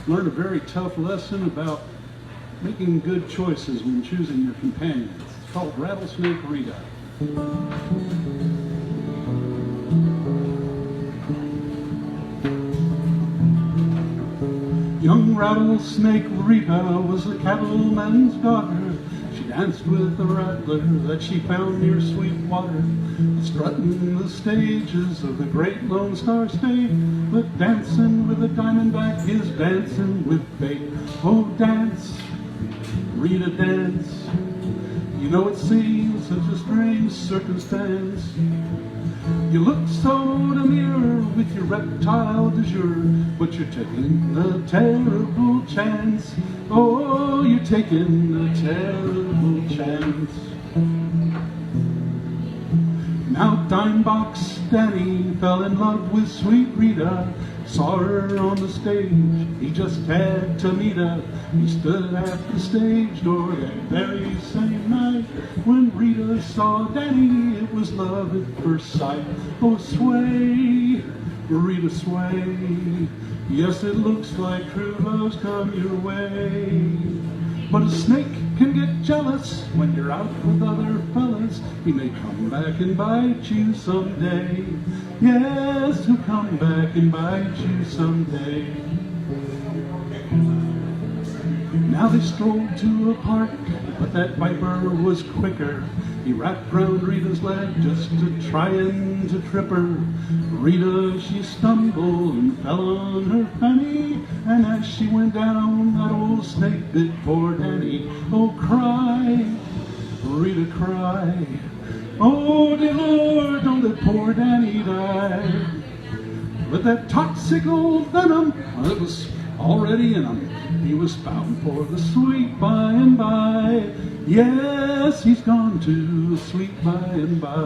learned a very tough lesson about making good choices when choosing your companions. It's called Rattlesnake Rita. Young Rattlesnake Rita was a cattleman's daughter. She danced with a rattler that she found near Sweetwater, strutting the stages of the great Lone Star State. But dancing with a diamondback is dancing with fate. Oh, dance, Rita, dance. You know it seems such a strange circumstance. You look so demure with your reptile du jour, but you're taking a terrible chance. Oh, you're taking a terrible chance. Now Dimebox Danny fell in love with sweet Rita, saw her on the stage, he just had to meet her. He stood at the stage door that very same night. When Rita saw Danny, it was love at first sight. Oh, sway, Rita, sway. Yes, it looks like true love's come your way. But a snake can get jealous when you're out with other fellas. He may come back and bite you someday. Yes, he'll come back and bite you someday. Now they strolled to a park, but that viper was quicker. He wrapped round Rita's leg just to try and to trip her. Rita, she stumbled and fell on her fanny, and as she went down, that old snake bit poor Danny. Oh, cry, Rita, cry. Oh, dear Lord, don't let poor Danny die. But that toxic old venom, well, it was already in him. He was bound for the sweet by and by. Yes, he's gone to the sweet by and by.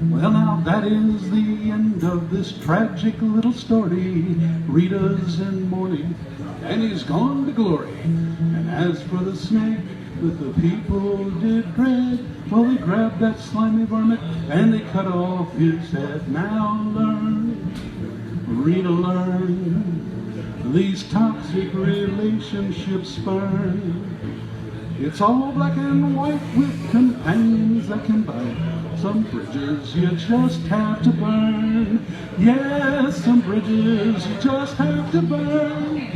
Well, now that is the end of this tragic little story. Rita's in mourning, and he's gone to glory. And as for the snake that the people did dread, well, they grabbed that slimy varmint and they cut off his head. Now learn, Rita, learn, these toxic relationships burn. It's all black and white with companions that can bite. Some bridges you just have to burn. Yes, some bridges you just have to burn.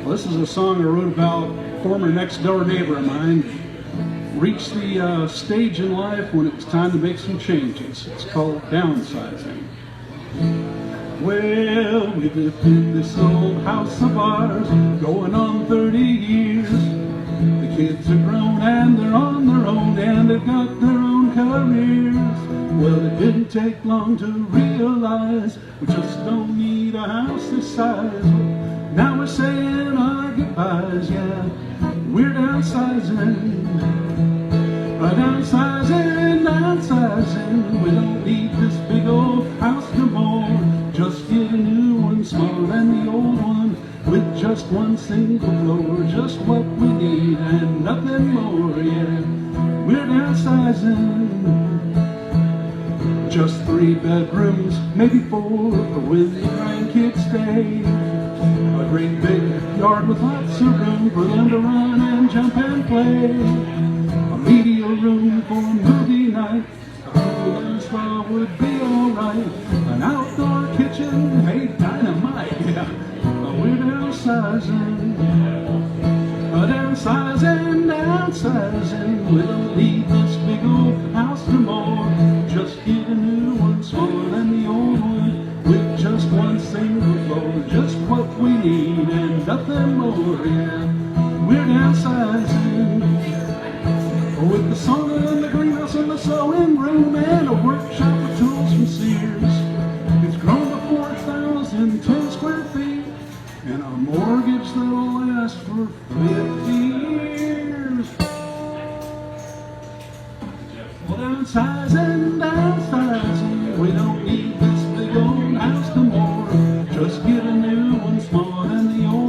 This is a song I wrote about a former next-door neighbor of mine. Reached the stage in life when it was time to make some changes. It's called downsizing. Well, we've lived in this old house of ours going on 30 years. The kids are grown and they're on their own and they've got their own careers. Well, it didn't take long to realize we just don't need a house this size. Now we're saying our goodbyes, yeah, we're downsizing. Downsizing, downsizing, we don't need this big old house no more. Just get a new one smaller than the old one, with just one single floor. Just what we need and nothing more, yeah, we're downsizing. Just 3 bedrooms, maybe 4 for when the grandkids stay. A great big yard with lots of room for them to run and jump and play. A media room for movie night. A pool and spa would be alright. An outdoor kitchen, hey, dynamite, yeah. We're downsizing. Downsizing, downsizing. We don't need this big old house no more. Just get a new one smaller than the old one, with just one single floor. Just what we need and nothing more, yeah. We're downsizing. With the sauna and the greenhouse and the sewing room and a workshop with tools from Sears. It's grown to 4,010 square feet and a mortgage that'll last for 50 years. Well, downsizing, downsizing, we don't need this big old house no more. Just get a new one smaller than the old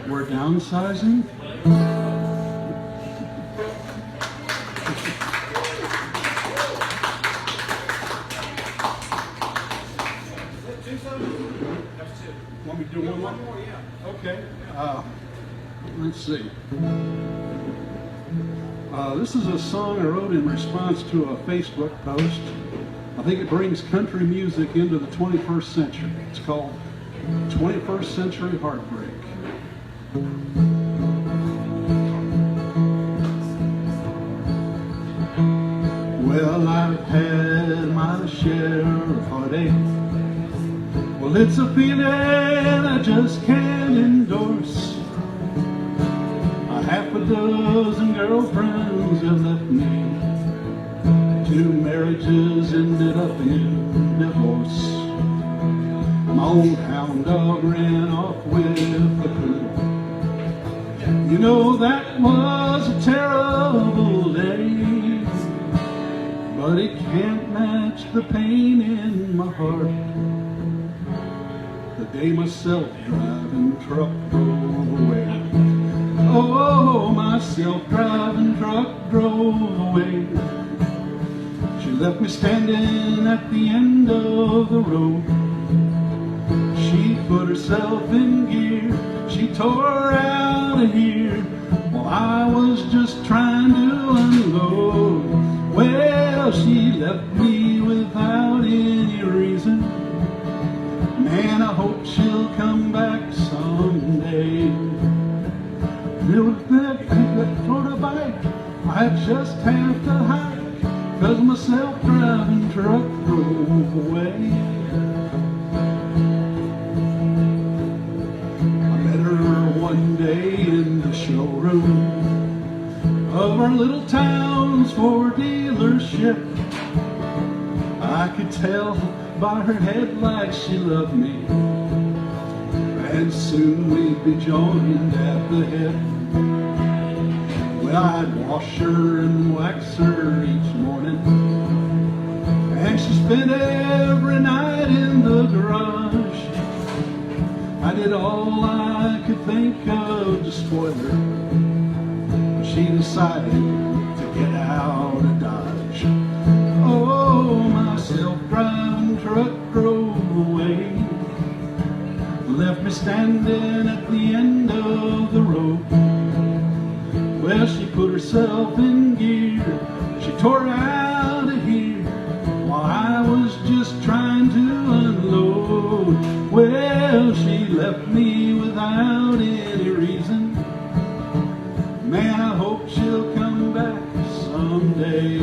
We're downsizing. Want me to do one more? Yeah. Okay. Let's see. This is a song I wrote in response to a Facebook post. I think it brings country music into the 21st century. It's called 21st Century Heartbreak. Well, I've had my share of heartache. Well, it's a feeling I just can't endorse. A half a dozen girlfriends have left me. 2 marriages ended up in divorce. My old hound dog ran off with the poodle. You know, that was a terrible day, but it can't match the pain in my heart. The day my self-driving truck drove away. Oh, my self-driving truck drove away. She left me standing at the end of the road. She put herself in gear. She tore out of here while I was just trying to unload. Well, she left me without any reason. Man, I hope she'll come back someday. With that motorbike, I just have to hike, 'cause my self-driving truck drove away. I met her one day in the showroom of our little town's Ford dealership. I could tell by her headlights she loved me, and soon we'd be joined at the hip. Well, I'd wash her and wax her each morning, and she spent every night in the garage. I did all I could think of to spoil her. She decided to get out of Dodge. Oh, my self-driving truck drove away, left me standing at the end of the road. Well, she put herself in gear. She tore out of here while I was just trying to unload. Well, she left me without any reason. Man, I hope she'll come back someday.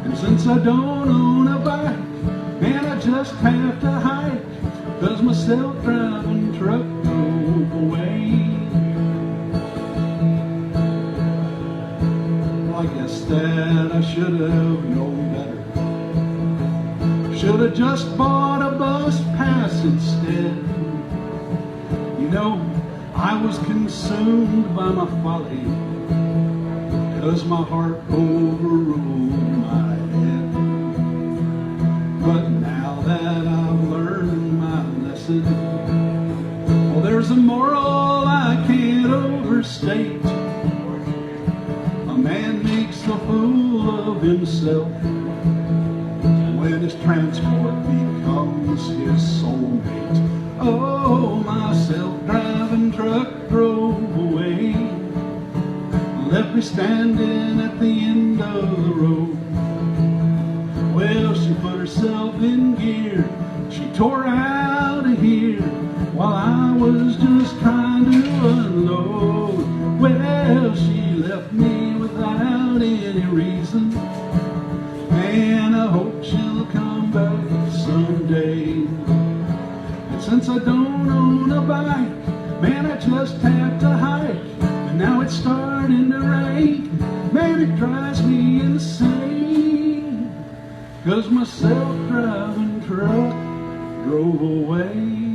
And since I don't own a bike, man, I just have to hike, 'cause my self-driving truck drove away. Well, I guess that I should have known better. Should have just bought a bus pass instead. You know, I was consumed by my folly, 'cause my heart overruled my head. But now that I've learned my lesson, well, there's a moral I can't overstate. A man makes a fool of himself when his transport becomes his soulmate. Oh, my self-driving truck drove away, left me standing at the end of the road. Well, she put herself in gear. She tore out of here while I was just trying to unload. Well, she left me without any reason. Man, I hope she'll come back someday. And since I don't own a bike, man, I just have to hike. And now it's starting to rain. Man, it drives me insane, 'cause my self-driving truck drove away.